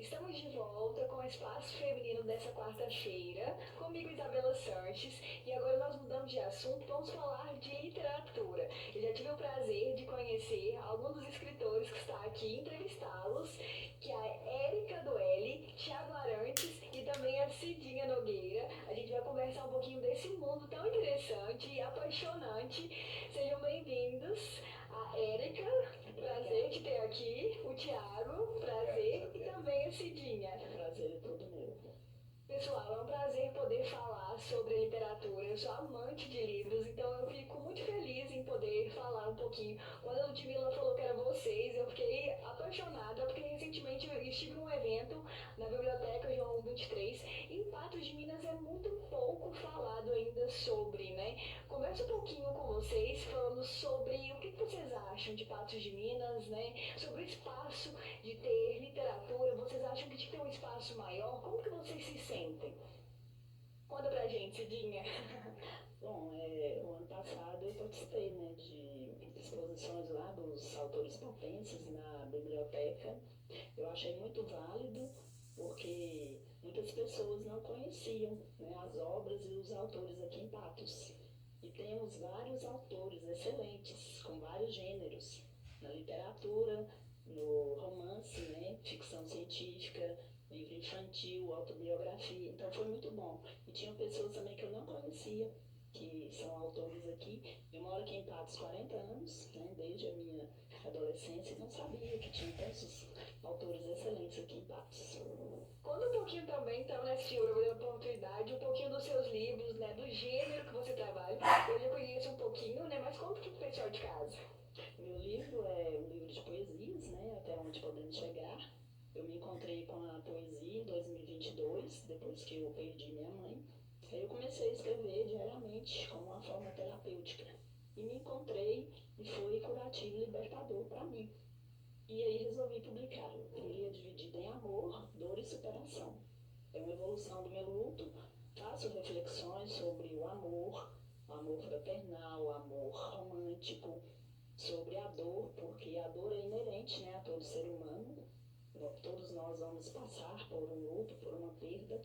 Estamos de volta com o Espaço Feminino dessa quarta-feira, comigo Isabela Sanches, e agora nós mudamos de assunto, vamos falar de literatura. Eu já tive o prazer de conhecer alguns dos escritores que está aqui, entrevistá-los, que é a Érica Doeli, Thiago Arantes e também a Cidinha Nogueira. A gente vai conversar um pouquinho desse mundo tão interessante e apaixonante. Sejam bem-vindos a Érica, prazer te ter aqui, o Thiago, prazer, e também a Cidinha. Prazer é todo meu. Pessoal, é um prazer poder falar sobre literatura. Eu sou amante de livros, então eu fico muito feliz em poder falar um pouquinho. Quando a Ludmilla falou que era vocês, eu fiquei apaixonada, porque recentemente eu estive num evento na Biblioteca João 23. Em Patos de Minas é muito pouco falado ainda sobre, né? Começo um pouquinho com vocês, falando sobre o que vocês acham de Patos de Minas, né? Sobre o espaço de ter literatura. Vocês acham que tinha que ter um espaço maior? Como que vocês se sentem? Conta pra gente, Cidinha. Bom, o ano passado eu participei, né, de exposições lá dos autores patenses na biblioteca. Eu achei muito válido porque muitas pessoas não conheciam, né, as obras e os autores aqui em Patos. E temos vários autores excelentes, com vários gêneros, na literatura, no romance, né, ficção científica, livro infantil, autobiografia. Então foi muito bom. E tinham pessoas também que eu não conhecia, que são autores aqui. Eu moro aqui em Patos 40 anos, né, desde a minha adolescência, e não sabia que tinha tantos autores excelentes aqui em Patos. Conta um pouquinho também, então, né, se eu a oportunidade, um pouquinho dos seus livros, né, do gênero que você trabalha. Eu já conheço um pouquinho, né, mas conta aqui pro pessoal de casa. Meu livro é um livro de poesias, né, até onde podemos chegar. Eu me encontrei com a poesia em 2022, depois que eu perdi minha mãe. Aí eu comecei a escrever diariamente como uma forma terapêutica. E me encontrei e foi curativo e libertador para mim. E aí resolvi publicar. Ele é dividido em amor, dor e superação. É uma evolução do meu luto. Faço reflexões sobre o amor fraternal, o amor romântico, sobre a dor, porque a dor é inerente, né, a todo ser humano. Todos nós vamos passar por um luto, por uma perda,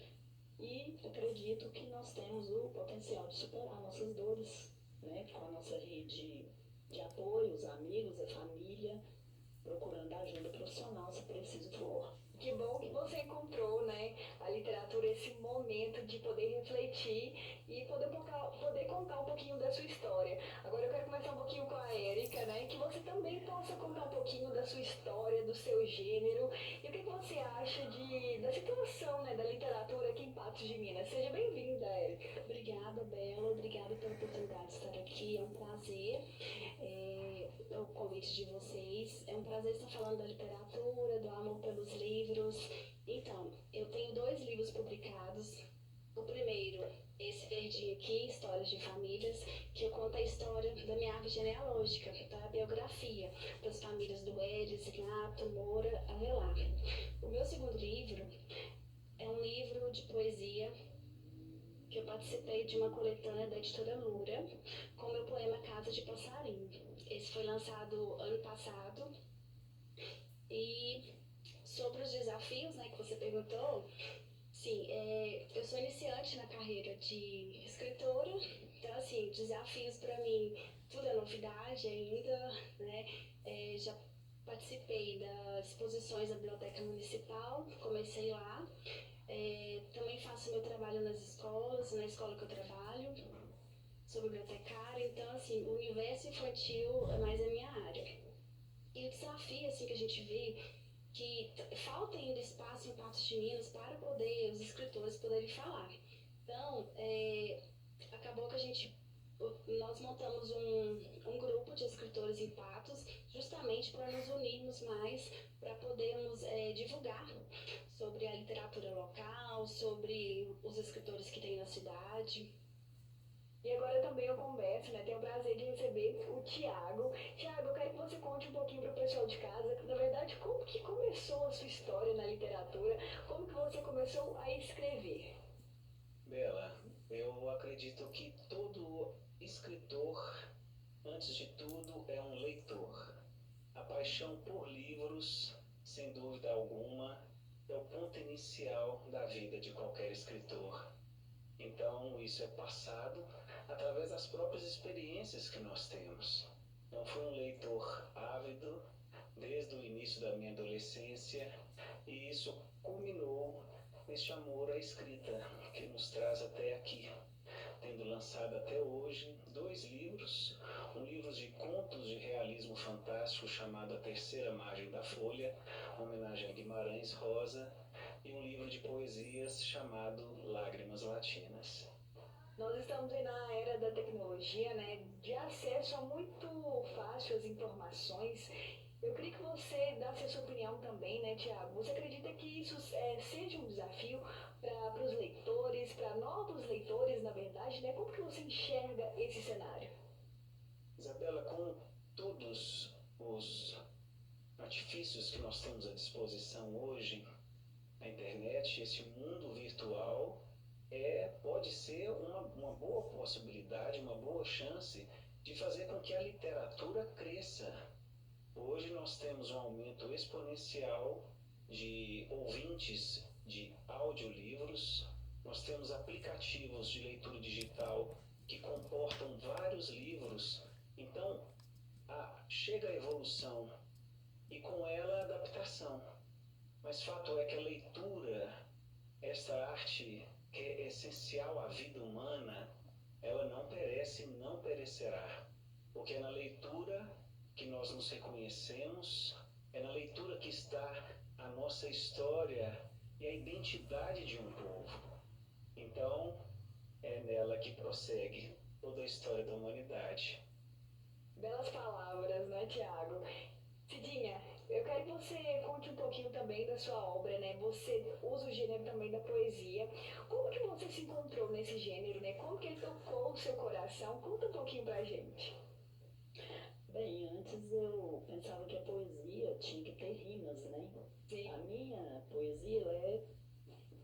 e acredito que nós temos o potencial de superar nossas dores, né, com a nossa rede de apoio, os amigos, a família, procurando ajuda profissional se preciso for. Que bom que você encontrou, né, a literatura, esse momento de poder refletir e poder contar um pouquinho da sua história. Agora eu quero começar um pouquinho com a Érica, né, que você também possa contar um pouquinho da sua história, do seu gênero, e o que você acha da situação, né, da literatura aqui em Patos de Minas. Seja bem-vinda, Érica. Obrigada, Bela, obrigada pela oportunidade de estar aqui, é um prazer. O convite de vocês. É um prazer estar falando da literatura, do amor pelos livros. Então, eu tenho dois livros publicados. O primeiro, esse verdinho aqui, Histórias de Famílias, que eu conto a história da minha árvore genealógica, da biografia das famílias do Eres, Renato, Moura, Avelar. O meu segundo livro é um livro de poesia que eu participei de uma coletânea da editora Lura com meu poema Casa de Passarinho. Esse foi lançado ano passado. E sobre os desafios, né, que você perguntou, sim, eu sou iniciante na carreira de escritora, então, assim, desafios para mim, tudo é novidade ainda, né, já participei das exposições da Biblioteca Municipal, comecei lá, também faço meu trabalho nas escolas, na escola que eu trabalho, sou bibliotecária, então, assim, o universo infantil é mais a minha área. E o desafio, assim, que a gente vê que falta ainda espaço em Patos de Minas para poder os escritores poderem falar. Então, acabou que nós montamos um grupo de escritores em Patos, justamente para nos unirmos mais, para podermos divulgar sobre a literatura local, sobre os escritores que tem na cidade. E agora também eu converso, né? Tenho o prazer de receber o Tiago. Tiago, eu quero que você conte um pouquinho para o pessoal de casa, na verdade, como que começou a sua história na literatura? Como que você começou a escrever? Bela, eu acredito que todo escritor, antes de tudo, é um leitor. A paixão por livros, sem dúvida alguma, é o ponto inicial da vida de qualquer escritor. Então, isso é passado através das próprias experiências que nós temos. Então, fui um leitor ávido desde o início da minha adolescência e isso culminou neste amor à escrita que nos traz até aqui, tendo lançado até hoje 2 livros, um livro de contos de realismo fantástico chamado A Terceira Margem da Folha, homenagem a Guimarães Rosa, e um livro de poesias chamado Lágrimas Latinas. Nós estamos aí na era da tecnologia, né? De acesso a muito fácil às informações. Eu queria que você desse a sua opinião também, né, Tiago? Você acredita que isso seja um desafio para os leitores, para novos leitores, na verdade, né? Como que você enxerga esse cenário? Isabela, com todos os artifícios que nós temos à disposição hoje, a internet, esse mundo virtual, pode ser uma boa possibilidade, uma boa chance de fazer com que a literatura cresça. Hoje nós temos um aumento exponencial de ouvintes de audiolivros, nós temos aplicativos de leitura digital que comportam vários livros. Então, chega a evolução e com ela a adaptação. Mas fato é que a leitura, essa arte que é essencial à vida humana, ela não perece e não perecerá. Porque é na leitura que nós nos reconhecemos, é na leitura que está a nossa história e a identidade de um povo. Então, é nela que prossegue toda a história da humanidade. Belas palavras, né, Tiago? Cidinha, eu quero que você conte um pouquinho também da sua obra, né? Você usa o gênero também da poesia. Como que você se encontrou nesse gênero, né? Como que ele tocou o seu coração? Conta um pouquinho pra gente. Bem, antes eu pensava que a poesia tinha que ter rimas, né? Sim. A minha poesia ela é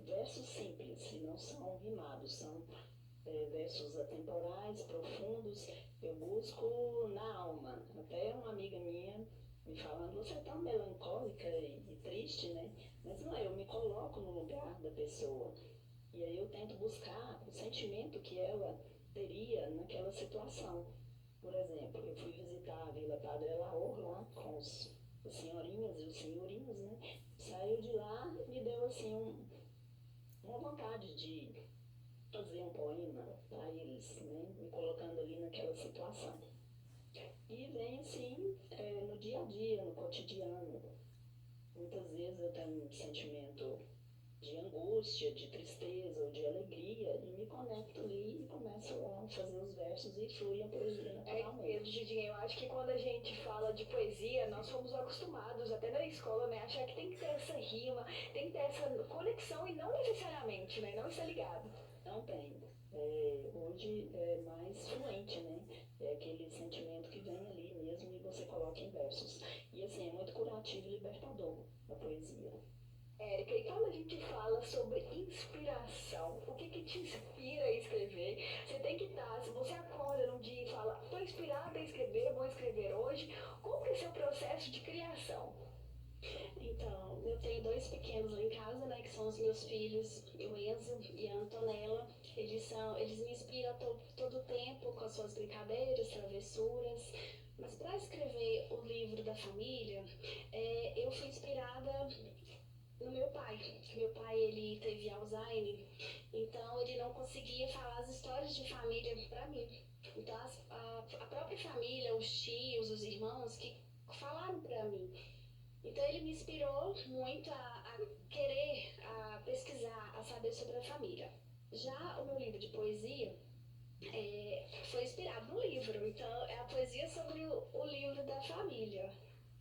versos simples, e não são rimados, são versos atemporais, profundos. Eu busco na alma. Até uma amiga minha me falando, você é tão melancólica e triste, né? Mas não é, eu me coloco no lugar da pessoa. E aí eu tento buscar o sentimento que ela teria naquela situação. Por exemplo, eu fui visitar a Vila Padre Laor lá com as senhorinhas e os senhorinhos, né? Saiu de lá, me deu assim uma vontade de fazer um poema para eles, né? Me colocando ali naquela situação. E vem assim, no dia a dia, no cotidiano. Muitas vezes eu tenho um sentimento de angústia, de tristeza ou de alegria e me conecto ali e começo a fazer os versos e flui a poesia naturalmente. Cidinha, eu acho que quando a gente fala de poesia, nós somos acostumados, até na escola, né? Achar que tem que ter essa rima, tem que ter essa conexão e não necessariamente, né? Não está ligado. Não tem. Hoje é mais fluente, né? É aquele sentimento que vem ali mesmo e você coloca em versos. E assim, é muito curativo e libertador a poesia. Érica, e quando a gente fala sobre inspiração, o que te inspira a escrever? Você tem que estar, se você acorda num dia e fala, estou inspirada a escrever, vou escrever hoje, como que é o seu processo de criação? Então, eu tenho 2 pequenos lá em casa, né, que são os meus filhos, o Enzo e a Antonella. Eles me inspiram todo o tempo com as suas brincadeiras, travessuras. Mas para escrever o livro da família, eu fui inspirada no meu pai. Meu pai, ele teve Alzheimer, então ele não conseguia falar as histórias de família para mim. Então a própria família, os tios, os irmãos que falaram para mim. Então ele me inspirou muito a querer, a pesquisar, a saber sobre a família. Já o meu livro de poesia foi inspirado no livro, então é a poesia sobre o livro da família,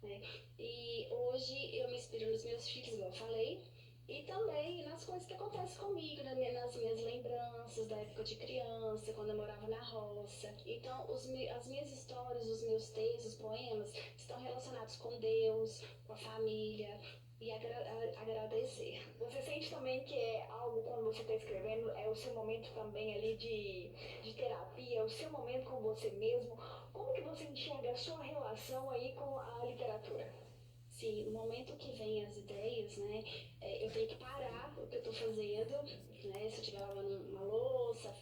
né? E hoje eu me inspiro nos meus filhos, como eu falei, e também nas coisas que acontecem comigo, nas minhas lembranças da época de criança, quando eu morava na roça. Então, as minhas histórias, os meus textos, os poemas, estão relacionados com Deus, com a família e agradecer. Você sente também que é algo, quando você está escrevendo, é o seu momento também ali de terapia, é o seu momento com você mesmo? Como que você enxerga a sua relação aí com a literatura? Sim, no momento que vem as ideias, né, eu tenho que parar o que eu tô fazendo, né, se eu estiver lavando uma louça,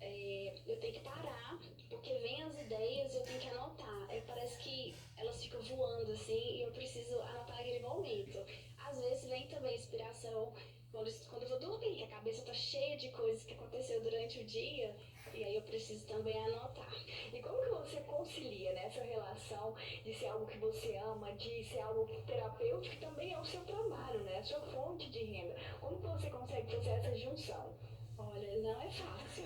eu tenho que parar, porque vem as ideias e eu tenho que anotar. Parece que elas ficam voando assim e eu preciso anotar naquele momento. Às vezes vem também inspiração quando eu vou dormir, que a cabeça tá cheia de coisas que aconteceu durante o dia e aí eu preciso também anotar. E como que você concilia, né, essa relação de ser algo que você ama, de ser algo terapêutico, que também é o seu trabalho, né, a sua fonte de renda? Como que você consegue fazer essa junção? Olha, não é fácil.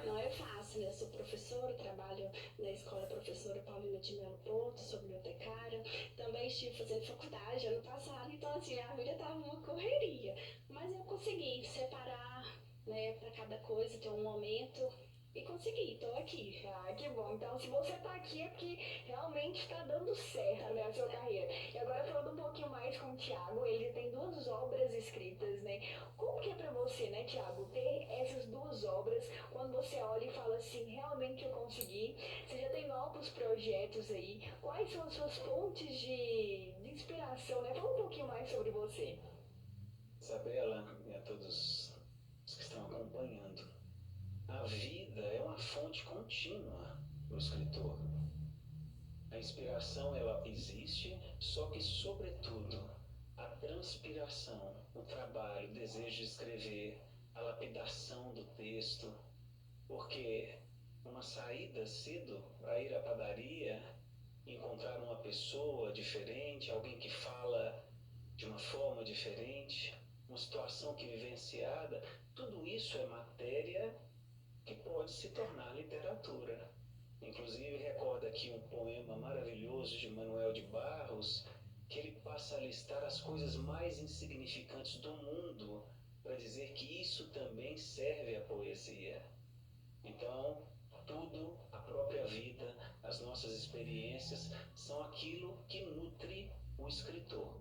Não é fácil, né? Eu sou professora, trabalho na escola professora Paulina de Melo Porto, sou bibliotecária. Também estive fazendo faculdade ano passado, então assim, a vida estava uma correria. Mas eu consegui separar, né, para cada coisa, ter um momento e consegui, tô aqui. Ah, que bom. Então, se você tá aqui é porque realmente está dando certo, né, a sua carreira. E agora falando um pouquinho mais com o Thiago, ele tem duas obras escritas, né? Como que é pra você, né, Thiago, ter essas duas obras, quando você olha e fala assim, realmente eu consegui, você já tem novos projetos aí, quais são as suas fontes de inspiração, né? Fala um pouquinho mais sobre você. Isabela e a todos os que estão acompanhando, a vida é uma fonte contínua para o escritor. A inspiração ela existe, só que sobretudo a transpiração, o trabalho, o desejo de escrever, a lapidação do texto, porque uma saída cedo para ir à padaria, encontrar uma pessoa diferente, alguém que fala de uma forma diferente, uma situação que é vivenciada, tudo isso é matéria que pode se tornar literatura. Inclusive, recorda aqui um poema maravilhoso de Manuel de Barros, que ele passa a listar as coisas mais insignificantes do mundo para dizer que isso também serve à poesia. Então, tudo, a própria vida, as nossas experiências, são aquilo que nutre o escritor.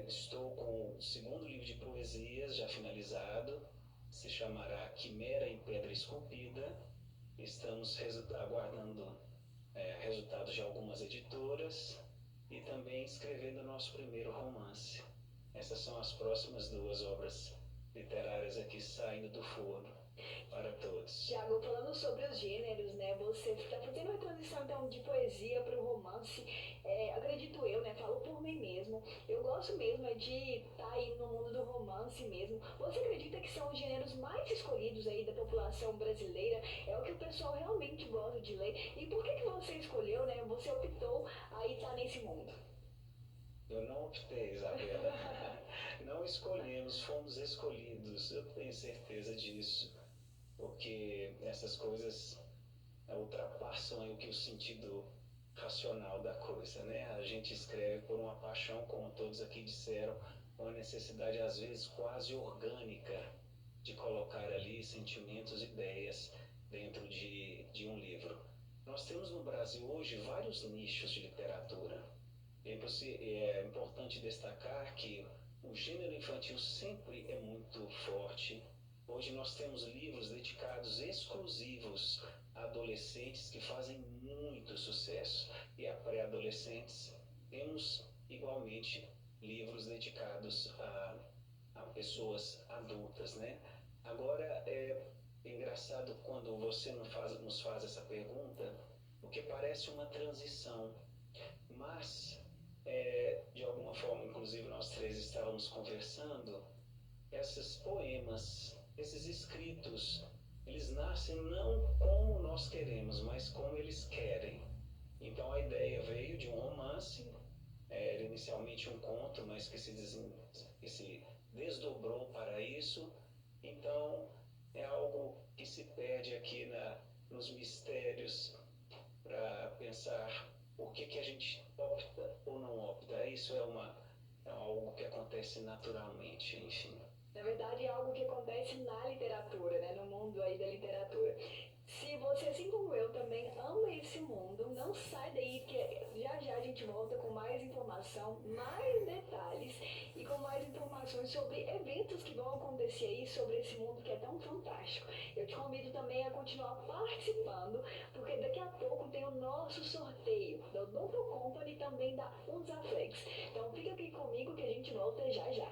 Estou com o segundo livro de poesias já finalizado, se chamará Quimera em Pedra Esculpida. Estamos aguardando resultados de algumas editoras e também escrevendo o nosso primeiro romance. Essas são as próximas duas obras literárias aqui saindo do forno para todos. Tiago, falando sobre os gêneros, né? Você está fazendo a transição então de poesia para o romance. Acredito eu, né? Falo por mim mesmo. Eu gosto mesmo de estar aí no mundo do romance mesmo. Você acredita que são os gêneros mais escolhidos aí da população brasileira? É o que o pessoal realmente gosta de ler. E por que você escolheu, né? Você optou a estar nesse mundo? Eu não optei, Isabela. Não escolhemos, fomos escolhidos. Eu tenho certeza disso. Porque essas coisas ultrapassam aí o que o sentido racional da coisa, né? A gente escreve por uma paixão, como todos aqui disseram, uma necessidade às vezes quase orgânica de colocar ali sentimentos, ideias dentro de um livro. Nós temos no Brasil hoje vários nichos de literatura. É importante destacar que o gênero infantil sempre é muito forte. Hoje nós temos livros dedicados exclusivos a adolescentes que fazem muito sucesso. E a pré-adolescentes temos igualmente livros dedicados a pessoas adultas, né? Agora é engraçado quando você nos faz essa pergunta, porque parece uma transição, mas de alguma forma, inclusive nós três estávamos conversando, esses poemas, esses escritos, eles nascem não como nós queremos, mas como eles querem. Então a ideia veio de um romance, era inicialmente um conto, mas que se desdobrou para isso. Então é algo que se perde aqui nos mistérios para pensar por que a gente opta ou não opta. Isso é algo que acontece naturalmente, enfim. Na verdade, é algo que acontece na literatura, né? No mundo aí da literatura. Se você, assim como eu, também ama esse mundo, não sai daí, que já já a gente volta com mais informação, mais detalhes e com mais informações sobre eventos que vão acontecer aí, sobre esse mundo que é tão fantástico. Eu te convido também a continuar participando, porque daqui a pouco tem o nosso sorteio da Odonto Company e também da Unzaflex. Então fica aqui comigo que a gente volta já já.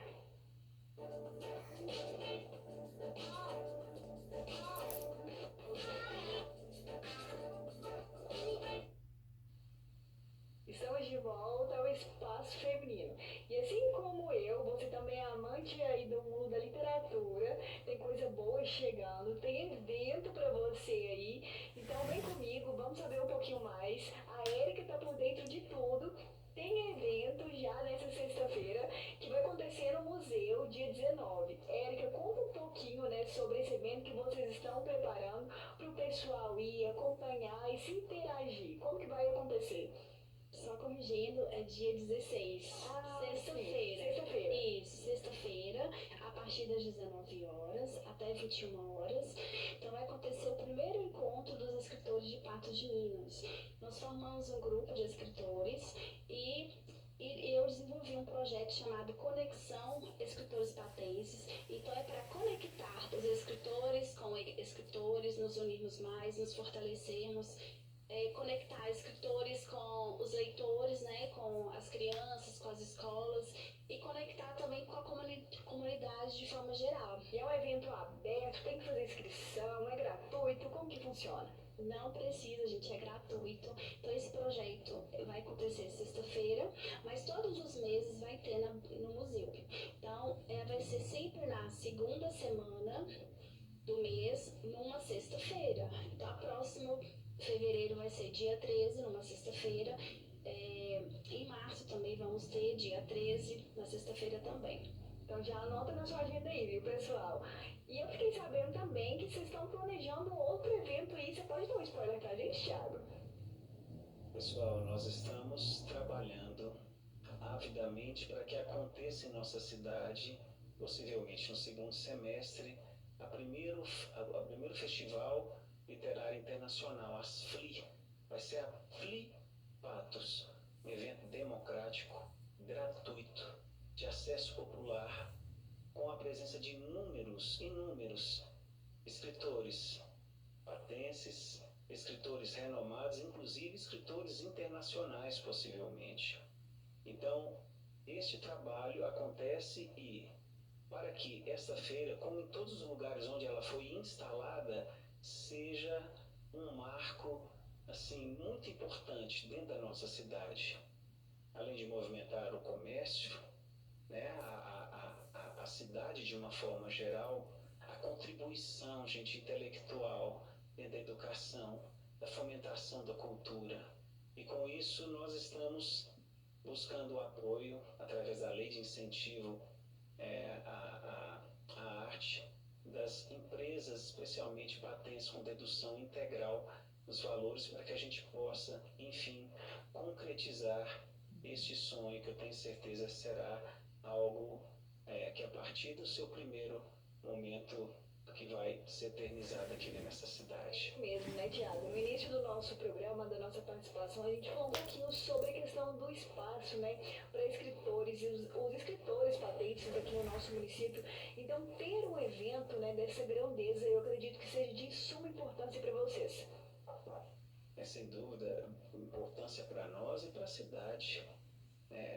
Estamos de volta ao Espaço Feminino. E assim como eu, você também é amante aí do mundo da literatura, tem coisa boa chegando, tem evento pra você aí. Então vem comigo, vamos saber um pouquinho mais. A Érica tá por dentro de tudo. Tem evento já nessa sexta-feira que vai acontecer no museu, dia 19. Érica, conta um pouquinho, né, sobre esse evento que vocês estão preparando para o pessoal ir acompanhar e se interagir. Como que vai acontecer? Só corrigindo, é dia 16. Sexta-feira. Sexta-feira. Isso, sexta-feira, a partir das 19 horas até 21 horas. Então vai acontecer o primeiro encontro dos escritores de Patos de Minas. Nós formamos um grupo de escritores e eu desenvolvi um projeto chamado Conexão Escritores Patenses. Então é para conectar os escritores com escritores, nos unirmos mais, nos fortalecermos, conectar escritores com os leitores, né, com as crianças, com as escolas e conectar também com a comunidade de forma geral. E é um evento aberto, tem que fazer inscrição, é gratuito, como que funciona? Não precisa, gente, é gratuito. Então esse projeto vai acontecer sexta-feira, mas todos os meses vai ter no museu. Então vai ser sempre na segunda semana do mês, numa sexta-feira. Então a próxima fevereiro vai ser dia 13, numa sexta-feira. Em março também vamos ter dia 13, na sexta-feira também. Então já anota na sua agenda aí, viu, pessoal? E eu fiquei sabendo também que vocês estão planejando outro evento aí. Você pode dar um spoiler pra gente, Thiago? Pessoal, nós estamos trabalhando avidamente para que aconteça em nossa cidade, possivelmente no segundo semestre, a primeiro festival literário internacional, as FLI. Vai ser a FLI Patos, um evento democrático, gratuito, de acesso popular, com a presença de inúmeros escritores patenses, escritores renomados, inclusive escritores internacionais, possivelmente. Então, este trabalho acontece e, para que esta feira, como em todos os lugares onde ela foi instalada, seja um marco assim muito importante dentro da nossa cidade, além de movimentar o comércio, né, a cidade de uma forma geral, a contribuição, gente, intelectual dentro da educação, da fomentação da cultura. E com isso nós estamos buscando o apoio através da lei de incentivo à arte das empresas, especialmente patentes com dedução integral dos valores, para que a gente possa, enfim, concretizar este sonho que eu tenho certeza será algo que a partir do seu primeiro momento que vai ser eternizado aqui nessa cidade. Mesmo, né, Thiago? No início do nosso programa, da nossa participação, a gente falou um pouquinho sobre a questão do espaço, né, para escritores e os escritores patentes aqui no nosso município. Então, ter um evento, né, dessa grandeza, eu acredito que seja de suma importância para vocês. É sem dúvida importância para nós e para a cidade.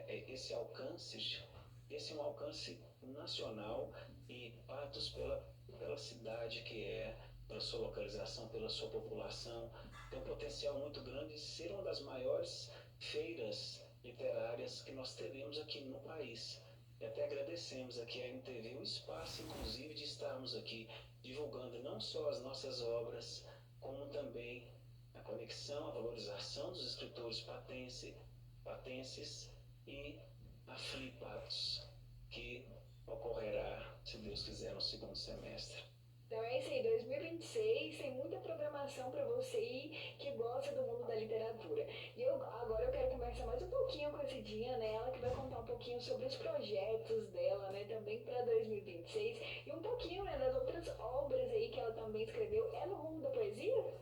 Esse é um alcance nacional e Patos pela cidade que é, pela sua localização, pela sua população, tem um potencial muito grande de ser uma das maiores feiras literárias que nós teremos aqui no país. E até agradecemos aqui à MTV o espaço, inclusive, de estarmos aqui divulgando não só as nossas obras, como também a conexão, a valorização dos escritores patenses e a FLI Patos, que ocorrerá, se Deus quiser, no segundo semestre. Então é isso aí, 2026 tem muita programação para você aí que gosta do mundo da literatura. E agora eu quero conversar mais um pouquinho com a Cidinha, né? Ela que vai contar contar um pouquinho sobre os projetos dela, né, também para 2026 e um pouquinho, né, das outras obras aí que ela também escreveu. É no rumo da poesia?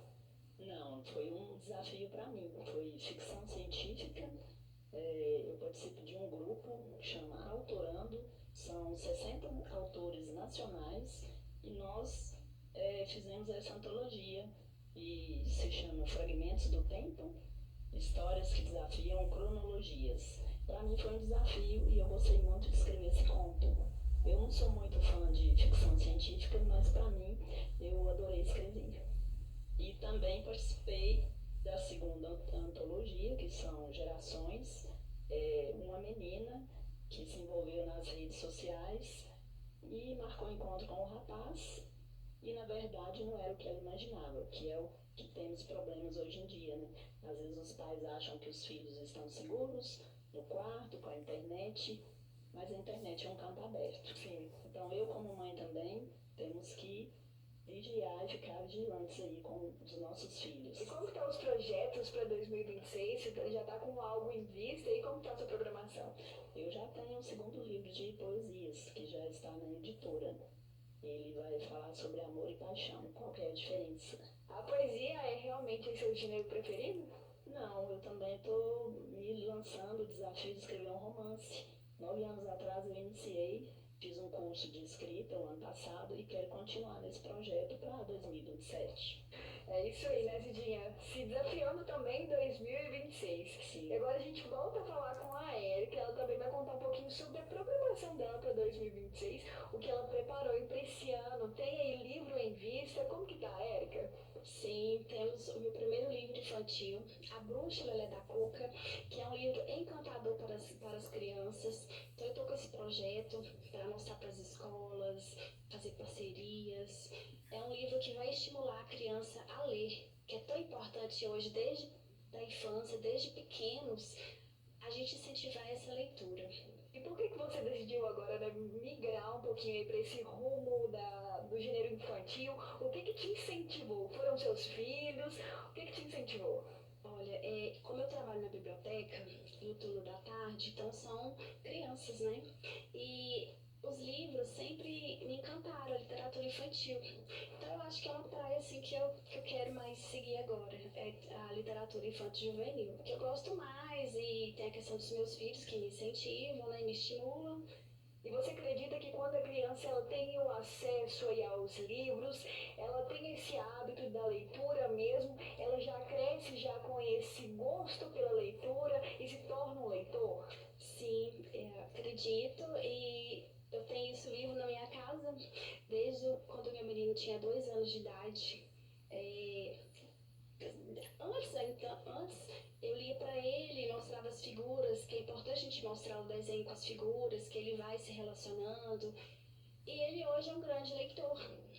Não, foi um desafio para mim. Foi ficção científica. Eu participo de um grupo que chama Autorando. São 60 autores nacionais e nós fizemos essa antologia e se chama Fragmentos do Tempo, Histórias que Desafiam Cronologias. Para mim foi um desafio e eu gostei muito de escrever esse conto. Eu não sou muito fã de ficção científica, mas para mim eu adorei escrever. E também participei da segunda antologia, que são Gerações, uma menina que se envolveu nas redes sociais e marcou um encontro com o rapaz e na verdade não era o que ela imaginava, que é o que temos problemas hoje em dia, né? Às vezes os pais acham que os filhos estão seguros no quarto, com a internet, mas a internet é um campo aberto. Sim. Então eu como mãe também temos que vigiar e ficar vigilantes aí com os nossos filhos. E como estão os projetos para 2026? Você já está com algo em vista e como está a sua programação? Eu já tenho um segundo livro de poesias, que já está na editora. Ele vai falar sobre amor e paixão. Qual que é a diferença? A poesia é realmente seu gênero preferido? Não, eu também estou me lançando o desafio de escrever um romance. 9 anos atrás eu iniciei, fiz um curso de escrita o ano passado e quero continuar nesse projeto para 2027. É isso aí, né, Cidinha? Se desafiando também em 2026. Sim. E agora a gente volta a falar com a Érica, ela também vai contar um pouquinho sobre a programação dela para 2026, o que ela preparou para esse ano. Tem aí livro em vista? Como que tá, Érica? Sim, temos o meu primeiro livro infantil, A Bruxa Lelé da Cuca, que é um livro encantador para as crianças. Então eu estou com esse projeto para mostrar para as escolas, fazer parcerias. É um livro que vai estimular a criança a ler, que é tão importante hoje, desde a infância, desde pequenos, a gente incentivar essa leitura. E por que você decidiu agora, né, migrar um pouquinho aí para esse rumo do gênero infantil? O que te incentivou? Foram seus filhos? O que te incentivou? Olha, como eu trabalho na biblioteca, no turno da tarde, então são crianças, né? E os livros sempre me encantaram, a literatura infantil. Então eu acho que é uma praia assim que eu quero mais seguir agora, é a literatura infantil juvenil. Que eu gosto mais e tem a questão dos meus filhos que me incentivam, né, me estimulam. E você acredita que quando a criança ela tem o acesso aí aos livros, ela tem esse hábito da leitura mesmo, ela já cresce já com esse gosto pela leitura e se torna um leitor? Sim, acredito e eu tenho esse livro na minha casa desde quando meu menino tinha 2 anos de idade. Antes eu lia para ele, mostrava as figuras, que é importante a gente mostrar o desenho com as figuras, que ele vai se relacionando. E ele hoje é um grande leitor,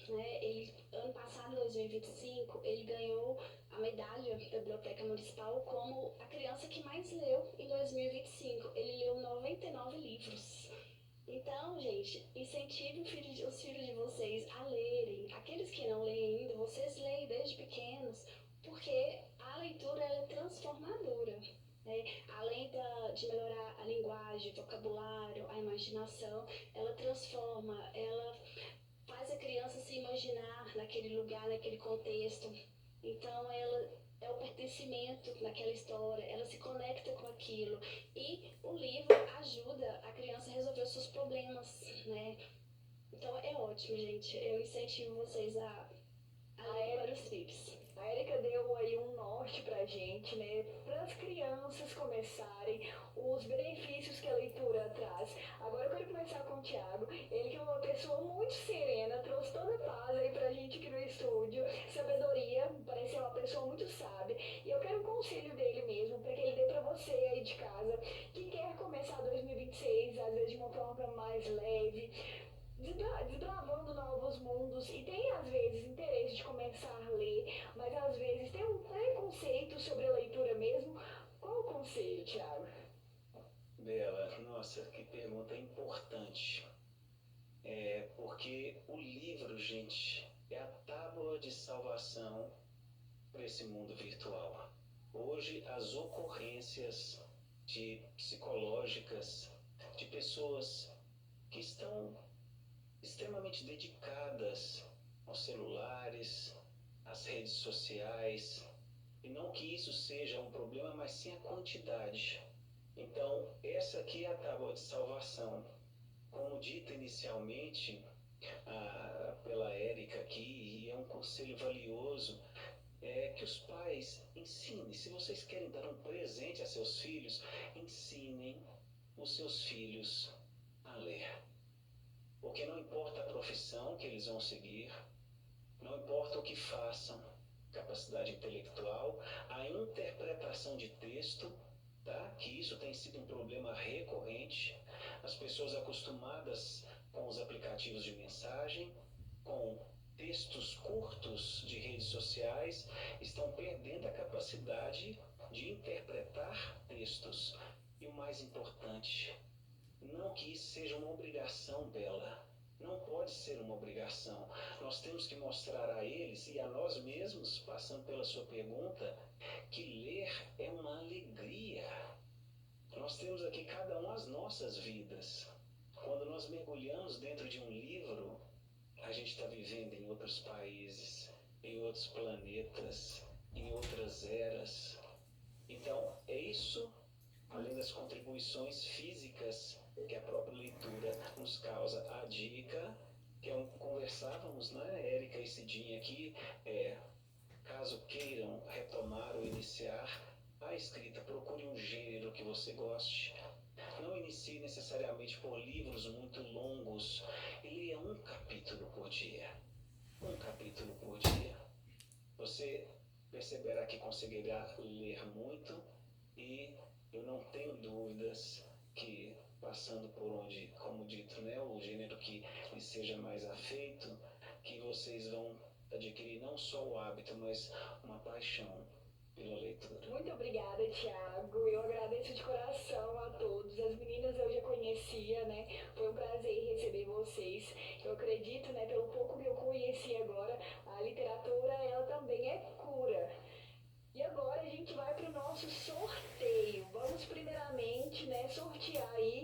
né? Ano passado, 2025, ele ganhou a medalha da Biblioteca Municipal como a criança que mais leu em 2025. Ele leu 99 livros. Então, gente, incentive os filhos de vocês a lerem. Aqueles que não leem ainda, vocês leem desde pequenos, porque a leitura ela é transformadora. Né? Além de melhorar a linguagem, o vocabulário, a imaginação, ela transforma, ela faz a criança se imaginar naquele lugar, naquele contexto. Então, ela é o pertencimento naquela história, ela se conecta com aquilo. E o livro ajuda a criança a resolver os seus problemas, né? Então, é ótimo, gente. Eu incentivo vocês a ler para os filhos. A Érica deu aí um norte pra gente, né? Para as crianças começarem, os benefícios que a leitura traz. Agora eu quero começar com o Thiago. Ele que é uma pessoa muito serena, trouxe toda a paz aí pra gente aqui no estúdio. Sabedoria, parece ser uma pessoa muito sábia. E eu quero um conselho dele mesmo, para que ele dê pra você aí de casa, que quer começar 2026, às vezes de uma forma mais leve, desbravando novos mundos e tem às vezes interesse de começar a ler, mas às vezes tem um preconceito sobre a leitura mesmo. Qual o conselho, Thiago? Bela, nossa, que pergunta importante. Porque o livro, gente, é a tábua de salvação para esse mundo virtual. Hoje, as ocorrências psicológicas pessoas que estão extremamente dedicadas aos celulares, às redes sociais, e não que isso seja um problema, mas sim a quantidade. Então, essa aqui é a tábua de salvação. Como dito inicialmente pela Érica aqui, e é um conselho valioso, é que os pais ensinem. Se vocês querem dar um presente a seus filhos, ensinem os seus filhos a ler. Porque não importa a profissão que eles vão seguir, não importa o que façam, capacidade intelectual, a interpretação de texto, tá? Que isso tem sido um problema recorrente. As pessoas acostumadas com os aplicativos de mensagem, com textos curtos de redes sociais, estão perdendo a capacidade de interpretar textos. E o mais importante, não que isso seja uma obrigação dela. Não pode ser uma obrigação. Nós temos que mostrar a eles e a nós mesmos, passando pela sua pergunta, que ler é uma alegria. Nós temos aqui cada um as nossas vidas. Quando nós mergulhamos dentro de um livro, a gente está vivendo em outros países, em outros planetas, em outras eras. Então, é isso, além das contribuições físicas que a própria leitura nos causa. A dica, que conversávamos, né, Érica e Cidinha aqui, caso queiram retomar ou iniciar a escrita, procure um gênero que você goste. Não inicie necessariamente por livros muito longos. E leia um capítulo por dia. Um capítulo por dia. Você perceberá que conseguirá ler muito, e eu não tenho dúvidas que, passando por onde, como dito, né, o gênero que lhe seja mais afeito, que vocês vão adquirir não só o hábito, mas uma paixão pela leitura. Muito obrigada, Thiago. Eu agradeço de coração a todos. As meninas eu já conhecia, né? Foi um prazer receber vocês. Eu acredito, né, pelo pouco que eu conheci agora, a literatura, ela também é cura. E agora a gente vai para o nosso sorteio. Vamos primeiramente, né, sortear aí